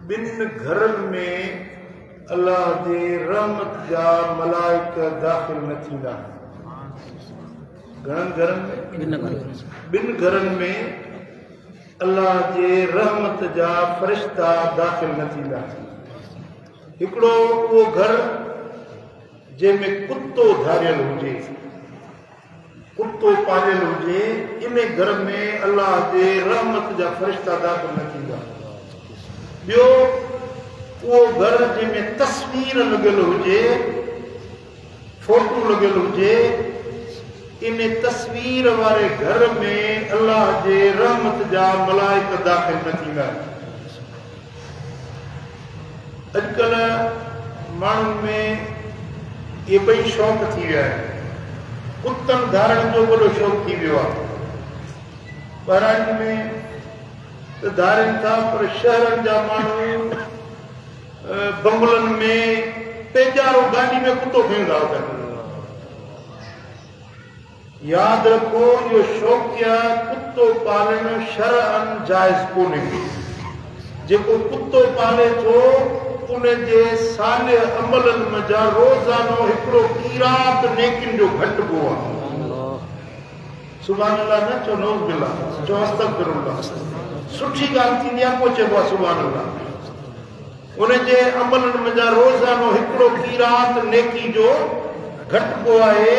बिन घरनि में अल्लाह जे रहमत जा मलाइक दाख़िल न थींदा। घणनि घरनि में? ॿिनि घरनि में अल्लाह जे रहमत जा फ़रिश्ता दाख़िल न थींदा। हिकिड़ो उहो घर जंहिंमें कुतो धारियल हुजे, कुतो पालियल हुजे, इन घर में अल्लाह जे रहमत जा फ़रिश्ता दाख़िल न थींदा। ॿियो उहो घर जंहिंमें तस्वीर लॻियल हुजे, फोटू लॻियल हुजे, इन तस्वीर वारे घर में अल्लाह जे रहमत जा मलाइक दाख़िल न थींदा। अॼुकल्ह माण्हुनि में इहे ॿई शौक़ थी विया आहिनि। कुतनि धारण जो वॾो शौक़ थी वियो आहे। ॿारनि में त धारनि था, पर शहरनि जा माण्हू बंगलनि में पेजारो गाॾी में कुतो खणंदा हुआ। यादि रखो, इहो शौक़िया कुतो पालणु शरअन जाइज़ कोन्हे। जेको कुतो पाले थो उन जे साले अमलनि मज़ा रोज़ानो हिकिड़ो क़ीरात नेकिन जो घटिबो आहे। सुभान अल्लाह न चओ, नऊज़ बिल्लाह, चओ अस्तग़फिरुल्लाह। सुठी ॻाल्हि थींदी आहे, पोइ चइबो आहे सुभान अल्लाह। उन जे अमलनि मज़ा रोज़ानो हिकिड़ो क़ीरात नेकी जो घटिबो आहे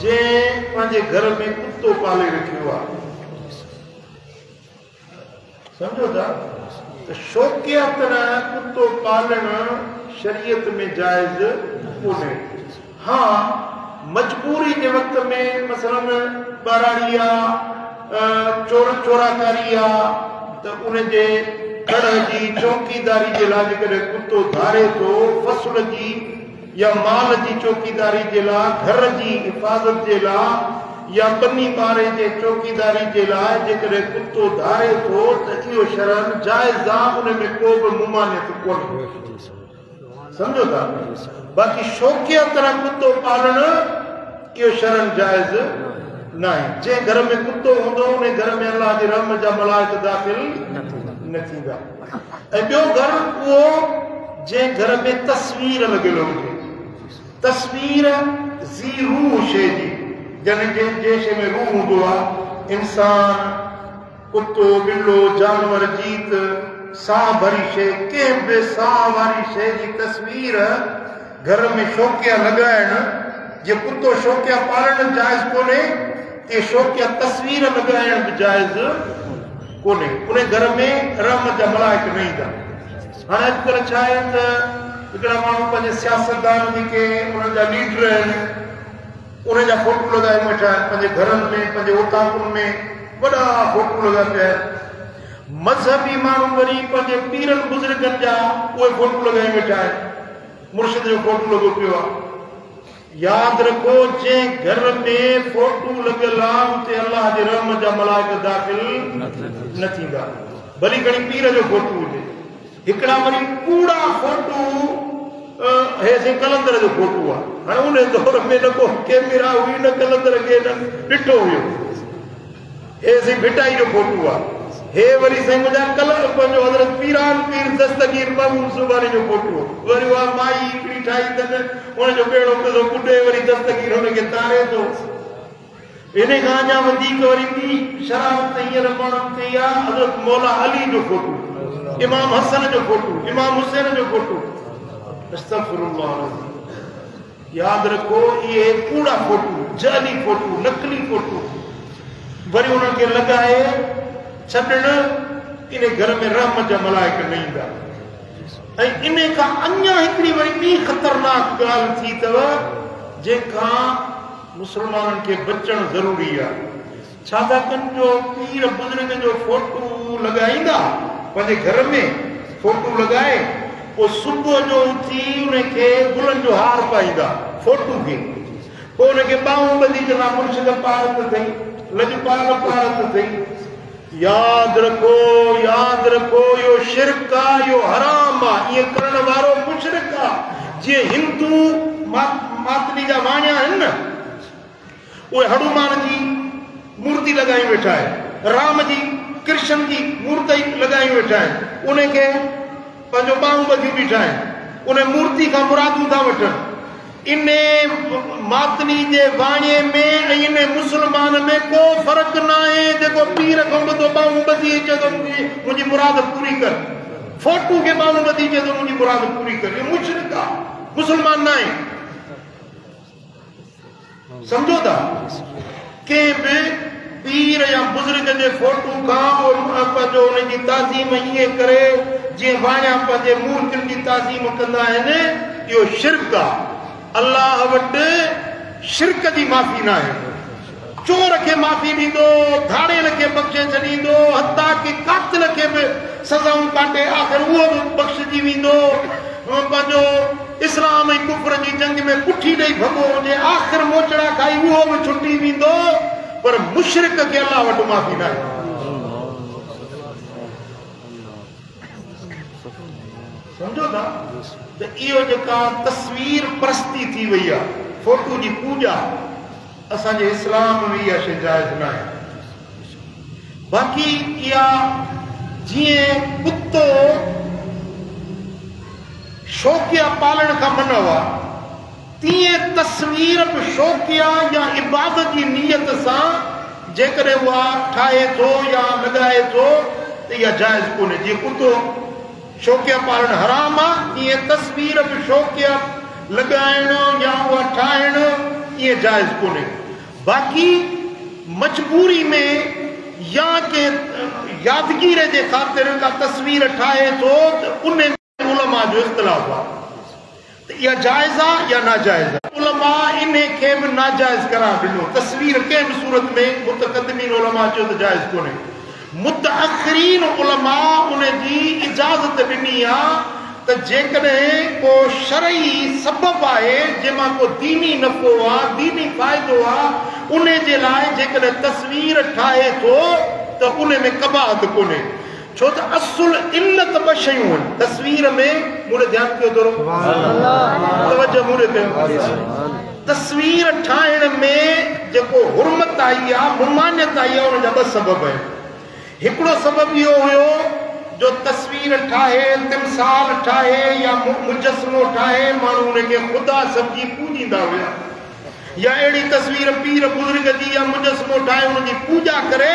जंहिं पंहिंजे घर में कुतो पाले रखियो आहे। सम्झो था? शौक़िया तरह कुतो पालणु शरीयत में जाइज़ कोन्हे। हाँ, मजबूरी जे वक़्त में मसलन ॿाराड़ी आहे, चोराकारी आहे, त उन जे घर जी चौकीदारी जे लाइ जेकॾहिं कुतो धारे थो, फसल जी या माल जी चौकीदारी जे लाइ, घर जी हिफ़ाज़त जे लाइ, या बनी पारे जे चौकीदारी जे लाइ जेकॾहिं कुतो धारे थो त इहो शरअन जाइज़ आहे, उन में को बि मुमानियत कोन्हे। सम्झो था? बाक़ी शौक़िया तरह कुतो पालणु इहो शरअन जाइज़ न आहे। जंहिं घर में कुतो हूंदो उन घर में अल्लाह जी रहमत जा मलाइक दाख़िल न थींदा। ऐं ॿियो घर उहो जंहिं घर में तस्वीर लॻियल हुजे, तस्वीर ज़ी रूह शइ जी, जंहिं शइ में रूह हूंदो आहे, इंसान, कुतो, ॿिलो, जानवर, जीत, साह भरी शइ, कंहिं बि साह वारी शइ जी तस्वीर घर में शौक़िया लॻाइणु, जे कुतो शौक़िया पालणु जाइज़ कोन्हे, ते शौक़िया तस्वीर लॻाइणु बि जाइज़ कोन्हे। उन घर में रहमत जा मलाइक न ईंदा। हाणे अॼुकल्ह छा आहे त हिकिड़ा माण्हू पंहिंजे सियासतदान जेके उन्हनि जा लीडर आहिनि, उन जा फोटू लॻाए वेठा आहिनि पंहिंजे घरनि में, पंहिंजे उताकुनि में वॾा फोटू लॻा पिया आहिनि। मज़हबी माण्हू वरी पंहिंजे पीरनि बुज़ुर्गनि जा उहे फोटू लॻाए वेठा आहिनि। मुर्शिद जो फोटू लॻो पियो आहे। यादि रखो, जंहिं घर में फोटू लॻियल आहे उते अल्लाह जे रहमत जा मलाइक दाख़िल न थींदा। भली घणी पीर जो फोटू हुजे। हिकिड़ा वरी कूड़ा फोटू हे कलंदर जो फोटू आहे। हाणे उन दौर में न को कैमरा हुई, न कलंदर खे न ॾिठो हुयो। हे साईं भिटाई जो फोटू आहे। हे वरी साईं मुंहिंजा कलर पंहिंजो हज़रत पीरान पीर दस्तगीर महमूद सुबानी जो फोटू। वरी उहा माई हिकिड़ी ठाही अथनि, उनजो ॿेड़ो पियो कुॾे, वरी दस्तगीर हुनखे तारे थो। इन खां अञा वधीक वरी ॿी शराबत हींअर माण्हुनि कई आहे, हज़रत मौला अली जो फोटू, इमाम हसन जो फोटू, इमाम हुसैन जो फोटू। अस्तग़फिरुल्लाह। यादि रखो, इहे कूड़ा फोटू, जाली फोटू, नकली फोटू वरी उन्हनि खे लॻाए छॾणु, इन घर में रहमत जा मलाइक न ईंदा। ऐं इन खां अञा हिकिड़ी वरी ॿी ख़तरनाक ॻाल्हि थी अथव, जंहिंखां मुस्लमाननि खे बचणु ज़रूरी आहे। छा था कनि, जो पीर बुज़ुर्ग जो फोटू लॻाईंदा पंहिंजे घर में, फोटू लॻाए, पोइ सुबुह जो उथी उनखे गुलनि जो हार पाईंदा फोटू खे, पोइ उनखे ॿाहूं ॿधी कंदा, मुर्शिद पारत अथई, लजपाल पारत अथई। यादि रखो, यादि रखो, इहो शिरक आहे, इहो हराम आहे। इएं करण वारो मुशरिक आहे। जीअं हिंदू मातनी जा वाणिया आहिनि न, उहे हनुमान जी मूर्ति लॻाई वेठा आहिनि, राम जी, कृष्ण जी मूर्ति लॻाई वेठा आहिनि। उनखे पंहिंजो ॿाहूं ॿधियूं बीठा आहिनि, उन मूर्ति खां मुरादूं था वठनि। इन मातनी जे वाणे में ऐं इन मुस्लमान में को फ़र्क़ु न आहे। जेको पीर खां ॿधो ॿाहूं ॿधी चए थो मुंहिंजी मुराद पूरी कर, फोटू खे ॿाहूं ॿधी चए थो मुंहिंजी मुराद पूरी कर, इहो मुशरिक आहे, मुस्लमान न आहे। सम्झो था? कंहिं बि पीर या बुज़ुर्ग जे फोटू खां पंहिंजो उनजी ताज़ीम ईअं करे जीअं वाणिया पंहिंजे मूर्तियुनि जी ताज़ीम कंदा आहिनि, इहो शिरक आहे। अल्लाह वटि शिरक जी माफ़ी न आहे। चोर खे माफ़ी ॾींदो, धाड़ेल खे बख़्शे छॾींदो, हता की कातिल खे बि सज़ाऊं काटे आख़िर उहो बि बख़्शजी वेंदो। पंहिंजो इस्लाम ऐं कुफर जी जंग में पुठी ॾेई भॻो हुजे, आख़िर मोचड़ा खाई उहो बि छुटी वेंदो, पर मुशरिक खे अल्लाह वटि माफ़ी न आहे। सम्झो था? त इहो जेका तस्वीर परस्ती थी वई आहे, फोटू जी पूॼा, असांजे इस्लाम में इहा शइ जाइज़ न आहे। बाक़ी इहा जीअं कुतो शौक़िया पालण खां मना हुआ, तीअं तस्वीर बि शौक़िया या इबादत जी नियत सां जेकॾहिं उहा ठाहे थो या लॻाए थो त इहा जाइज़ कोन्हे। जीअं कुतो शौक़िया पालण हराम आहे, तीअं तस्वीर बि शौक़िया लॻाइण या उहा ठाहिण इहे जाइज़ कोन्हे। बाक़ी मजबूरी में या के यादगीर जे ख़ातिर का तस्वीर ठाहे थो त उन उलमा जो इख़्तिलाफ़ आहे त इहा जाइज़ आहे या नाजाइज़ आहे। उलमा इन खे बि नाजाइज़ करार ॾिनो। तस्वीर कंहिं बि सूरत में मुतक़दमीन उलमा चयो त जाइज़ कोन्हे, मुतअख़िरीन उलमा उन जी इजाज़त ॾिनी आहे त जेकॾहिं को शरई सबब आहे जंहिंमां को दीनी नफ़ो आहे, दीनी फ़ाइदो आहे, उन जे लाइ जेकॾहिं तस्वीर ठाहे थो त उन में कबाहत कोन्हे। छो त असुल इल्लत ॿ शयूं आहिनि तस्वीर में। मूं ध्यानु कयो थोरो, तवजो मूं कयो। तस्वीर ठाहिण में जेको हुरमत आई आहे, मुमानियत आई आहे, उन जा ॿ सबब आहिनि। हिकिड़ो सबब इहो हुयो जो तस्वीर ठाहे, तिमसाल ठाहे या मुजस्मो ठाहे, माण्हू उनखे ख़ुदा सम्झी पूॼींदा हुया, या अहिड़ी तस्वीर पीर बुज़ुर्ग जी या मुजस्मो ठाहे उनजी पूॼा करे,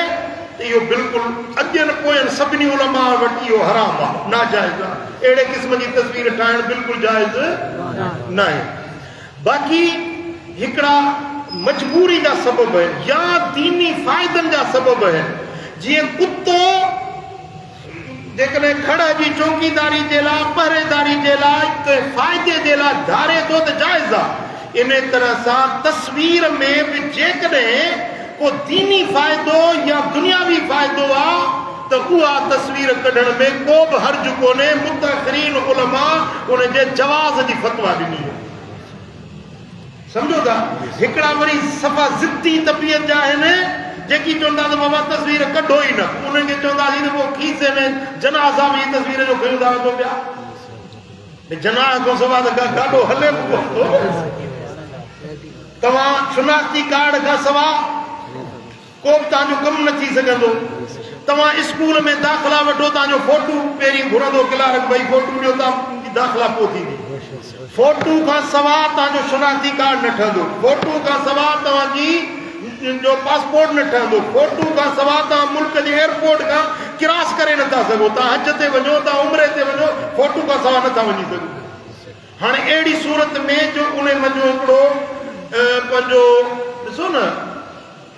त इहो बिल्कुलु अॼनि पोयनि सभिनी उलमा वटि इहो हराम आहे, नाजाइज़ आहे। अहिड़े क़िस्म जी तस्वीर ठाहिण बिल्कुलु जाइज़ न आहे। बाक़ी हिकिड़ा मजबूरी जा सबब आहिनि या दीनी फ़ाइदनि जा सबब आहिनि। जीअं कुतो जेकॾहिं खड़ जी चौकीदारी जे लाइ, पहरेदारी जे लाइ, फ़ाइदे जे लाइ धारे थो त जाइज़ आहे। इन तरह सां तस्वीर में बि जेकॾहिं को दीनी फ़ाइदो या दुनियावी फ़ाइदो आहे त उहा तस्वीर कढण में को बि हर्ज कोन्हे। मुतअख़िरीन उलमा उन जे जवाज़ जी फतवा ॾिनी आहे। सम्झो था? हिकिड़ा वरी सफ़ा ज़िद्दी तबियत जा आहिनि जेकी चवंदा त बाबा तस्वीर कढो ई न, उन्हनि खे चवंदासीं त पोइ खीसे में जनाज़ा में तस्वीर जो खयूं था वठो पिया। जनाज़ खां सवाइ त गाॾो हले बि कोन थो। तव्हां शुनाख़्ती कार्ड खां सवाइ को बि तव्हांजो कमु न थी सघंदो। तव्हां स्कूल में दाख़िला वठो, तव्हांजो फोटू पहिरीं घुरंदो क्लार्क, भई फोटू ॾियो, तव्हांजी दाख़िला पोइ थींदी। फोटू खां सवाइ तव्हांजो शुनाख़्ती कार्ड न ठहंदो, फोटू खां सवाइ तव्हांजी जो पासपोर्ट न ठहंदो, फोटू खां सवाइ तव्हां मुल्क जे एयरपोर्ट खां क्रॉस करे नथा सघो। तव्हां हज ते वञो, तव्हां उमरे ते वञो, फोटू खां सवाइ नथा वञी सघो। हाणे अहिड़ी सूरत में जो उन मंझो हिकिड़ो पंहिंजो ॾिसो न,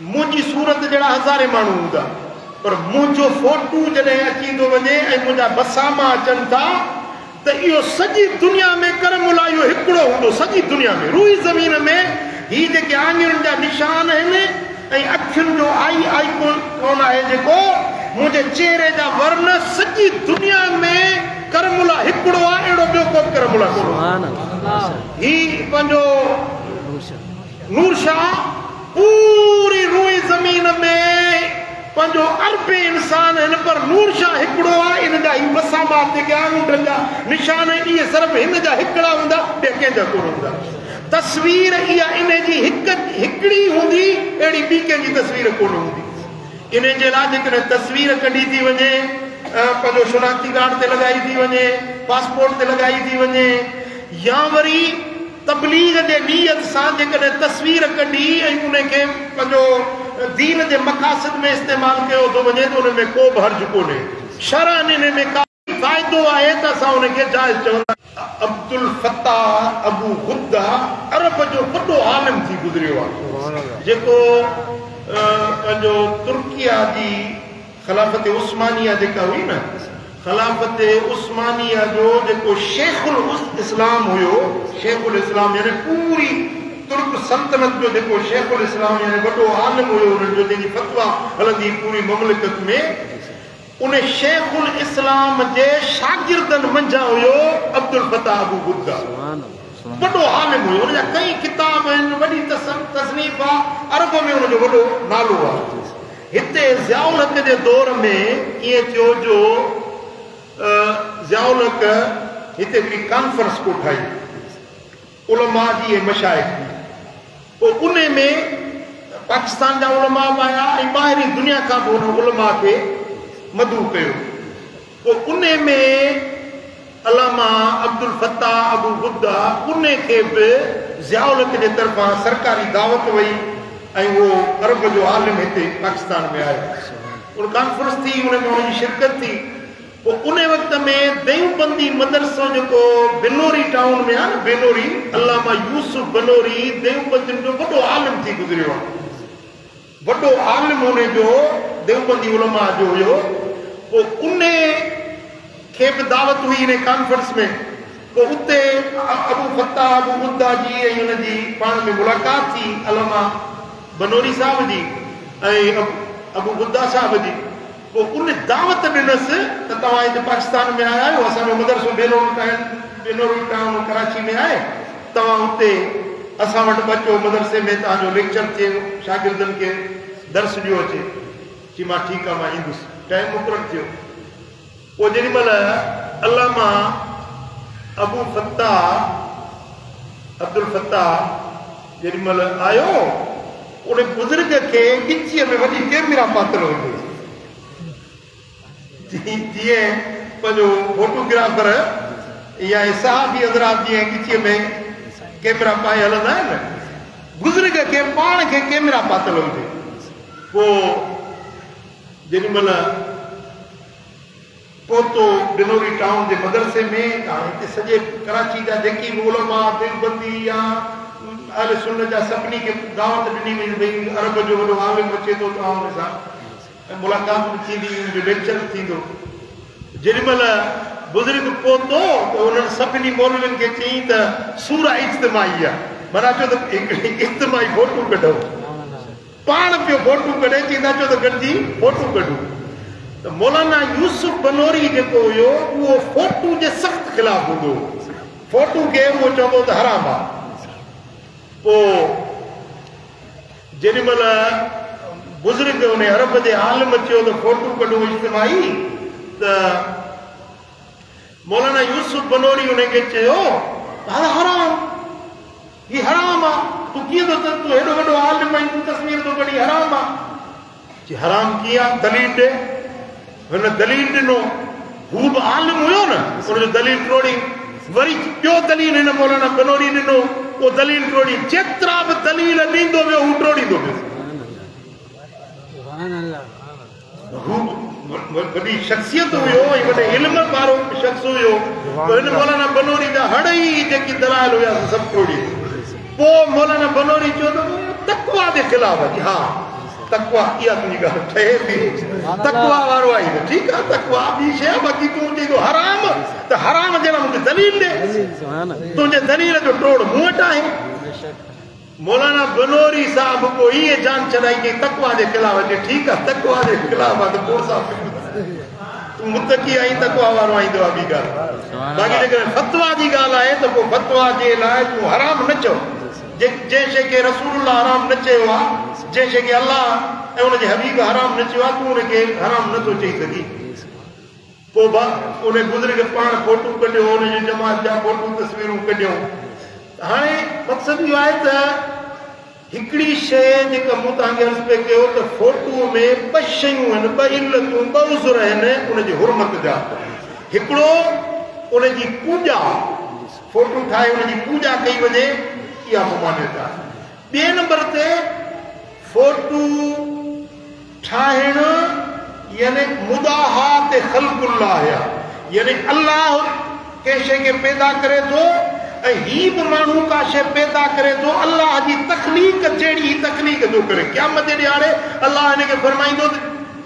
मुंहिंजी सूरत जहिड़ा हज़ारे माण्हू हूंदा, पर मुंहिंजो फोटू जॾहिं अची थो वञे ऐं मुंहिंजा बसामा अचनि था त इहो सॼी दुनिया में करमुला इहो हिकिड़ो हूंदो। सॼी दुनिया में रुई ज़मीन में ही जेके आङुरियुनि जा निशान आहिनि ऐं अखियुनि जो आई कोन आहे जेको मुंहिंजे चेहरे जा वर्ण, सॼी दुनिया में करमुला हिकिड़ो आहे, अहिड़ो ॿियो को करमुला कोन। ही पंहिंजो नूर शाह पूरी रुई ज़मीन में पंहिंजो अरबे इंसान आहिनि, पर नूर शाह हिकिड़ो आहे। इन जा ही बसामात जेके आङुठनि जा निशान आहिनि, इहे सिर्फ़ु हिन जा हिकिड़ा हूंदा, ॿिए कंहिंजा कोन हूंदा। तस्वीर इहा इन जी हिकिड़ी हूंदी, अहिड़ी ॿी कंहिंजी तस्वीर कोन हूंदी। इन जे लाइ जेकॾहिं तस्वीर कढी थी वञे पंहिंजो शनाख्ती कार्ड ते लॻाई थी वञे, पासपोर्ट ते लॻाई थी वञे, या वरी तबलीग जे नीयत सां जेकॾहिं तस्वीर कढी ऐं उनखे पंहिंजो दीन जे मक़ासिद में इस्तेमालु कयो थो वञे त उन में को बि हर्ज कोन्हे। शरअन इन में का फ़ाइदो आहे त असां उनखे जाइज़ चवंदा। अब्दुल फत्ताह अबू गुद्दा अरब जो वॾो आलिम थी गुज़रियो आहे, जेको पंहिंजो तुर्किया जी ख़िलाफ़त उस्मानिया जेका हुई न, ख़िलाफ़त उस्मानिया जो जेको शेखुल इस्लाम हुयो, शेखुल इस्लाम यानी पूरी तुर्क सल्तनत जो जेको शेखुल इस्लाम यानी वॾो आलिम हुयो, उन्हनि जो जंहिंजी फतवा हलंदी पूरी ममलिकत में, उन शेखुल इस्लाम जे शागिर्दनि मंझां हुयो अब्दुल फत्ताह अबू गुद्दा। वॾो आलिम हुयो, उनजा कई किताब आहिनि, वॾी तसनीफ़ आहे, अरब में उनजो वॾो नालो आहे। हिते ज़ियाउल हक़ जे दौर में ईअं थियो जो ज़ियाउल हक़ हिते हिकिड़ी कॉन्फ्रेंस को ठाही उलमा जी ऐं मशाइख जी। पोइ उन में पाकिस्तान जा उलमा बि आया ऐं ॿाहिरीं दुनिया खां बि उन उलमा खे मदू कयो। पोइ उन में अलामा अब्दुल फत्ताह अबू गुद्दा उन खे बि ज़ियाउल हक़ जे तरफ़ां सरकारी दावत वई ऐं उहो अरब जो आलिम हिते पाकिस्तान में आयो। उन कॉन्फ्रेंस थी, उन में उनजी शिरकत थी। पोइ उन वक़्त में देवबंदी मदरसो जेको बिनोरी टाउन में आहे न, बिनोरी, अल्लामा यूसुफ बिनोरी देवबंदियुनि जो वॾो आलिम थी गुज़रियो आहे, वॾो आलिम उन जो देवबंदी उलमा जो हुयो। पोइ उन खे बि दावत हुई इन कॉन्फ्रेंस में। पोइ उते अबू फत्ताह अबू गुद्दा जी ऐं हुनजी पाण में मुलाक़ात थी, अल्लामा बिनोरी साहिब जी ऐं अबू गुद्दा साहिब जी। पोइ उन दावत ॾिनसि त तव्हां हिते पाकिस्तान में आया आहियो, असांजो मदरसो बिनोरी टाउन कराची में आहे, तव्हां हुते असां वटि अचो, मदरसे में तव्हांजो लेक्चर थिए, शागिर्दनि खे दर्स ॾियो अचे। चई मां ठीकु आहे, मां ईंदुसि। टाइम मुक़ररु थियो। पोइ जेॾी महिल अल्लामा अबू फत्ताह अब्दुल फत्ताह जेॾी महिल आयो, उन बुज़ुर्ग खे गिचीअ में वॾी कैमरा पातल हुई, जीअं पंहिंजो फोटोग्राफर या सहाबी हज़रात जीअं गिचीअ में कैमरा पाए हलंदा आहिनि न, बुज़ुर्ग खे पाण खे कैमरा पातल हुजे। पोइ जेॾी महिल पहुतो बिनोरी टाउन जे मदरसे में, हिते सॼे कराची जा जेकी बि उलमा देवबंदी या अहले सुन्नत जा सभिनी खे दावत ॾिनी वई, भई अरब जो वॾो आलिम अचे थो, तव्हां हुन सां ऐं मुलाक़ात बि थींदी, हुनजो लेक्चर थींदो। जेॾी महिल बुज़ुर्ग पहुतो त उन्हनि सभिनी मौलवियुनि खे चई त सूरा इज्तिमाई आहे, माना चओ त हिकिड़ी इज्तिमाई फोटो कढो। पाण पियो फोटो कढे, चईंदा चओ त गॾिजी फोटो कढूं। त मौलाना यूसुफ बिनोरी जेको हुयो उहो फोटो जे सख़्तु ख़िलाफ़ हूंदो, फोटो खे उहो चवंदो त हराम आहे। पोइ जेॾी महिल बुज़ुर्ग उन अरब जे आलिम चयो त फोटो कढो इज्तिमाई, त मौलाना यूसुफ बिनोरी उनखे चयो हराम, हीउ हराम आहे, तूं कीअं थो तूं हेॾो वॾो आलिम आहीं, तूं तस्वीर थो कढी, हराम आहे। हराम कीअं आहे, दलील ॾे। हुन दलील ॾिनो, हू बि आलिम हुयो न, हुनजो दलील टोड़ी, वरी ॿियो दलील हिन मौलाना बिनोरी ॾिनो, उहो दलील टोड़ी, जेतिरा बि दलील ॾींदो वियो हू टोड़ींदो वियो। वॾी शख़्सियत हुयो ऐं वॾे इल्म वारो शख़्स हुयो। हिन मौलाना बिनोरी जा हड़ ई जेकी दलाइल हुया सभु टोड़ी। पोइ मौलाना बिनोरी चयो त तक़वा जे ख़िलाफ़ आहे। हा तक़वा, इहा तुंहिंजी ॻाल्हि ठहे थी, तक़वा वारो आहे, ठीकु आहे, तक़वा ॿी शइ आहे। बाक़ी तूं चई थो हराम, त हराम जे लाइ मूंखे दलील ॾे, तुंहिंजे दलील जो टोड़ मूं वटि आहे। मौलाना बिनोरी साहब को ईअं जान छॾाई कि तक़वा जे ख़िलाफ़ अचे। ठीकु आहे, तक़वा जे ख़िलाफ़ आहे त पोइ तूं मुतक़ी आहीं, तक़वा वारो आहीं, त ॿी ॻाल्हि। बाक़ी जेकॾहिं फतवा जी ॻाल्हि आहे त पोइ फतवा जे लाइ तूं हराम न चओ। जंहिं शइ खे रसूलुल्लाह हराम न चयो आहे, जंहिं शइ खे अलाह ऐं हुनजे हबीब हराम न चयो आहे, तूं हुनखे हराम नथो चई सघीं। पोइ उन बुज़ुर्ग पाण फोटू कढियो, हुनजी जमात जा फोटू तस्वीरूं कढियूं। हाणे मक़सदु इहो आहे त हिकिड़ी शइ जेका मूं तव्हांखे अर्ज़ु पे कयो त फोटूअ में ॿ शयूं आहिनि, ॿ इल्लतूं, ॿ उज़ुर आहिनि उनजी हुरमत जा। हिकिड़ो उनजी पूॼा, फोटू ठाहे उनजी पूॼा कई वञे, इहा ममानियत आहे। ॿिए नंबर ते फोटू ठाहिणु यानी मुदाहात ख़ल्क़ुल्लाह आहे, यानी अल्लाह कंहिं शइ खे पैदा करे थो ऐं ही बि माण्हू का शइ पैदा करे थो अल्लाह जी तख़लीक़ जहिड़ी ही तख़लीक़ थो करे। क़यामत जे ॾियारे अल्लाह हिन खे फरमाईंदो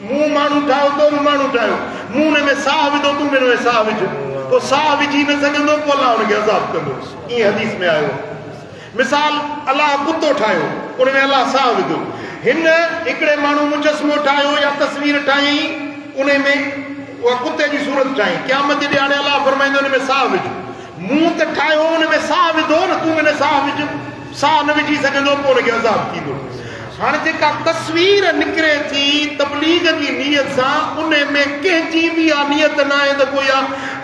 मूं माण्हू ठाहियो तो बि माण्हू ठाहियो, मूं हुन में साह विधो तूं हिन में साह विझ, पोइ साह विझी न सघंदो पोइ अल्लाह हुनखे अज़ाब कंदो। ईअं हदीस में आयो। मिसाल अल्लाह कुतो ठाहियो उन में अल्लाह साह विधो, हिन हिकिड़े माण्हू मुजस्मो ठाहियो या तस्वीर ठाही उन में उहा कुते जी सूरत ठाही, क़यामत जे ॾियारे अल्लाह फरमाईंदो हुन में साह विझ। मूं त ठाहियो हुन में साह विधो न, तूं हिन साह विझ, साह न विझी सघंदो पोइ हुनखे अज़ाब थींदो। हाणे जेका तस्वीर निकिरे थी तबलीग जी नियत सां उन में कंहिंजी बि इहा नियत न आहे त कोई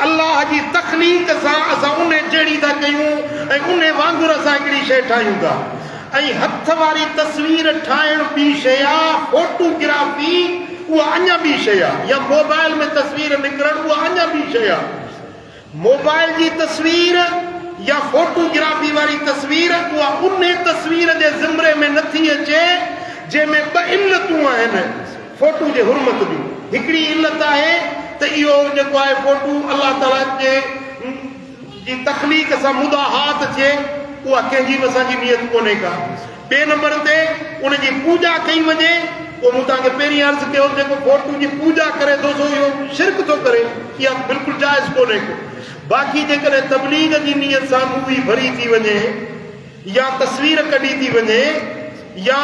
अल्लाह जी तख़लीक़ सां असां उन जहिड़ी था कयूं ऐं उन वांगुरु असां हिकिड़ी शइ ठाहियूं था। ऐं हथ वारी तस्वीर ठाहिण ॿी शइ आहे, फोटोग्राफी उहा अञा ॿी शइ आहे, या मोबाइल में तस्वीर निकिरणु उहा अञा ॿी शइ आहे। मोबाइल जी तस्वीर या फोटोग्राफी वारी तस्वीर उहा उन तस्वीर जे ज़िमरे में नथी अचे जंहिंमें ॿ इल्लतूं आहिनि फोटू जे हुरमत जूं। हिकिड़ी इल्लत आहे त इहो जेको आहे फोटू अल्लाह ताला जे जी तख़लीक़ सां मुदाहात थिए, उहा कंहिंजी बि असांजी नियत कोन्हे का। ॿिए नंबर ते उनजी पूॼा कई वञे, पोइ मूं तव्हांखे पहिरीं अर्ज़ु कयो जेको फोटू जी पूॼा करे थो सो इहो शिरक थो करे, इहा बिल्कुलु जाइज़ कोन्हे को। बाक़ी जेकॾहिं तबलीग जी नियत सां मूवी भरी थी वञे या तस्वीर कढी थी वञे या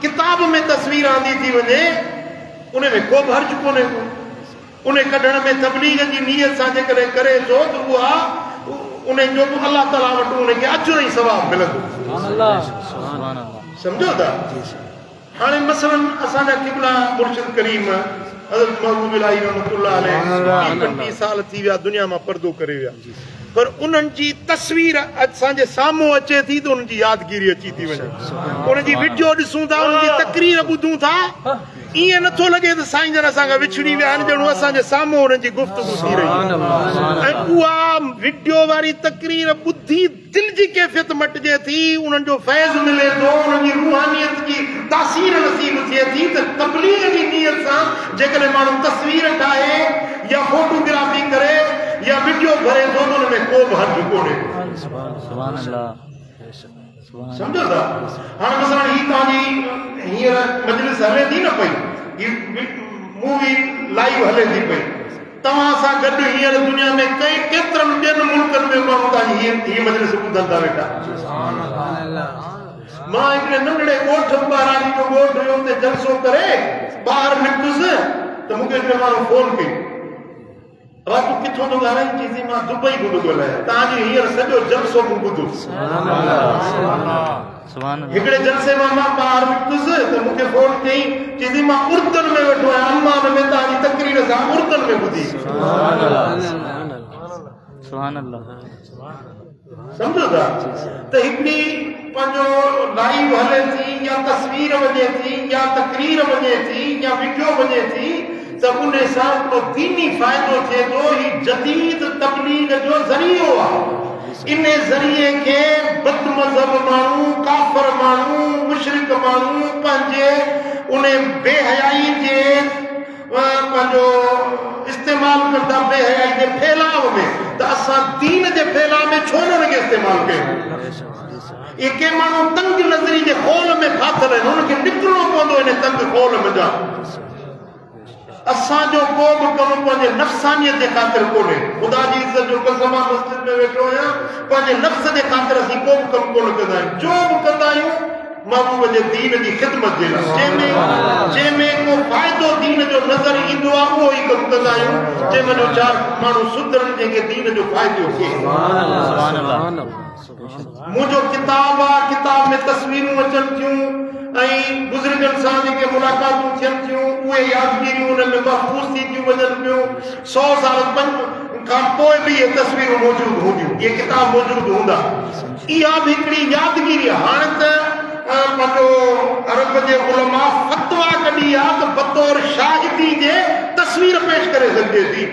किताब में तस्वीर आंदी थी वञे उन में को बि हर्ज कोन्हे को। उन कढण में तबलीग जी नियत सां जेकॾहिं करे थो त उहा उन जो बि अल्लाह ताला वटि उनखे अजर ऐं सवाब मिलंदो। सम्झो था? हाणे मसलन असांजा क़िबला मुर्शिद करीम हज़रत महबूब इलाही रहमतुल्लाह अलैह 25 साल थी विया दुनिया मां पर्दो करे विया, पर उन्हनि जी तस्वीर असांजे साम्हूं अचे थी त उन्हनि जी यादगिरी अची थी वञे। उनजी वीडियो ॾिसूं था, उनजी तकरीर ॿुधूं था, ईअं नथो लॻे त साईं जन असांखां विछड़ी विया आहिनि, ॼणो असांजे साम्हूं उन्हनि जी गुफ़्तगू थी रही आहे। ऐं उहा वीडियो वारी तकरीर ॿुधी दिलि जी कैफ़ियत मटिजे थी, उन्हनि जो फैज़ मिले थो, उन्हनि जी रूहानियत जी तासीर नसीब थिए थी। त तबलीग जी नियत सां जेकॾहिं माण्हू तस्वीर ठाहे या फोटोग्राफी करे या वीडियो भरे थो त हुन में को बि हर्ज कोन्हे। सम्झो था? हाणे मसलन ही तव्हांजी हींअर मजलिस हले थी न पई, ही मूवी लाइव हले थी पई, तव्हां सां गॾु हींअर दुनिया में केतिरनि ॿियनि मुल्कनि में माण्हू तव्हांजी हीअ मजलिस ॿुधनि था वेठा। मां हिकिड़े नंढड़े ॻोठ ॿाराणी जो ॻोठ हुयो, उते जलसो करे ॿाहिरि निकितुसि त मूंखे हिकिड़े माण्हू फोन कई, तूं किथां थो ॻाल्हाईं? चईं मां दुबई खां थो ॻाल्हायां, तव्हांजो हींअर सॼो जलसो मूं ॿुधो। हिकिड़े जलसे मां ॿाहिरि निकितुसि त मूंखे फोन कई, चईं मां उर्दन में वेठो आहियां, अम्मान में तव्हांजी तकरीर सां उर्दन में ॿुधी। सम्झो था? त हिकिड़ी पंहिंजो लाइव हले थी या तस्वीर वञे थी या तकरीर वञे थी या वीडियो वञे थी त उन सां हिकिड़ो दीनी फ़ाइदो थिए थो। ही जदीद तबलीग जो ज़रियो आहे। इन ज़रिए खे बदमज़हब माण्हू, काफ़िर माण्हू, मुशरिक माण्हू पंहिंजे उन बेहयाई जे पंहिंजो इस्तेमालु कंदा, बेहयाई जे फैलाव में, त असां दीन जे फैलाव में छो न हुनखे इस्तेमालु कयूं? ये के माण्हू तंग नज़री जे खोल में फाथल आहिनि, हुनखे निकिरणो पवंदो इन तंग खोल में। असांजो को बि कमु पंहिंजे नफ़्सानियत जे ख़ातिर कोन्हे। ख़ुदा जी इज़त जो कसम आहे, मस्जिद में वेठो आहियां, पंहिंजे नफ़्स जे ख़ातिर असीं को बि कमु कोन कंदा आहियूं। जो बि कंदा आहियूं महबूब जे दीन जी ख़िदमत जे लाइ, जंहिंमें को फ़ाइदो दीन जो नज़र ईंदो आहे उहो ई कमु कंदा आहियूं। जंहिंमें जो चार माण्हू सुधरनि जंहिंखे दीन जो फ़ाइदो थिए। मुंहिंजो किताब आहे, किताब में तस्वीरूं अचनि थियूं ऐं बुज़ुर्गनि सां जेके मुलाक़ातूं थियनि थियूं उहे यादगिरियूं हुन में महफ़ूज़ थी थियूं वञनि पियूं। 100 साल खां पोइ बि इहे तस्वीरूं मौजूदु हूंदियूं, इहे किताब मौजूदु हूंदा। इहा बि हिकिड़ी यादगिरी आहे। हाणे त पंहिंजो अरब जे उलमा फतवा कढी आहे त बतौर शाहिदी जे तस्वीर पेश करे सघिजे थी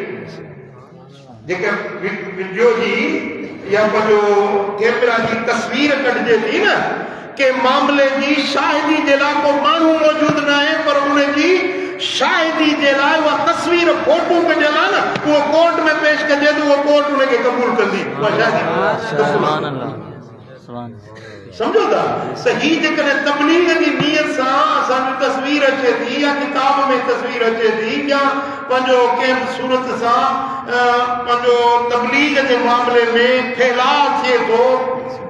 जेके वीडियो जी या पंहिंजो कैमरा जी तस्वीर कढिजे थी न के मामले जी शाहिदी जे लाइ को माण्हू मौजूद न आहे पर उन जी शाहिदी जे लाइ उहा तस्वीर फोटो कढियल आहे न उहो कोर्ट में पेश कजे त उहो कोर्ट उनखे क़बूल कंदी उहा सम्झो था त ही जेकॾहिं तबलीग जी नियत सां असांजी तस्वीर अचे थी या किताब में तस्वीर अचे थी या पंहिंजो कंहिं सूरत सां पंहिंजो तबलीग जे मामले में फैलाव थिए थो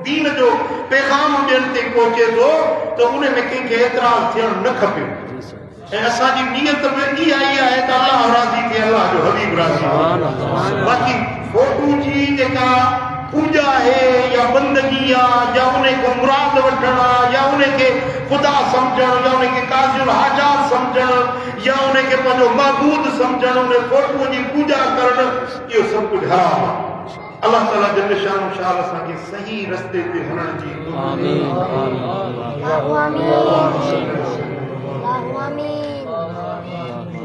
दीन जो पैगाम ॿियनि ते पहुचे थो त उन में कंहिंखे एतिराज़ थियणु न खपे ऐं असांजी नियत में इहा ई आहे त अलाह राज़ी थिए अलाह जो हबीब राज़ी बाक़ी फोटू जी जेका पूजा है या बंदगी या उन्हें को मुराद वठण या उन्हें के खुदा समझण या उन्हें के काज़िल हाजात समझण या उन्हें के पंहिंजो महबूद समझण उन्हें फोटो जी पूजा करण इहो सब कुछ हराम है अल्लाह ताला जल्ल शान शाल असांखे सही रस्ते ते हलण जी आमीन आमीन आमीन आमीन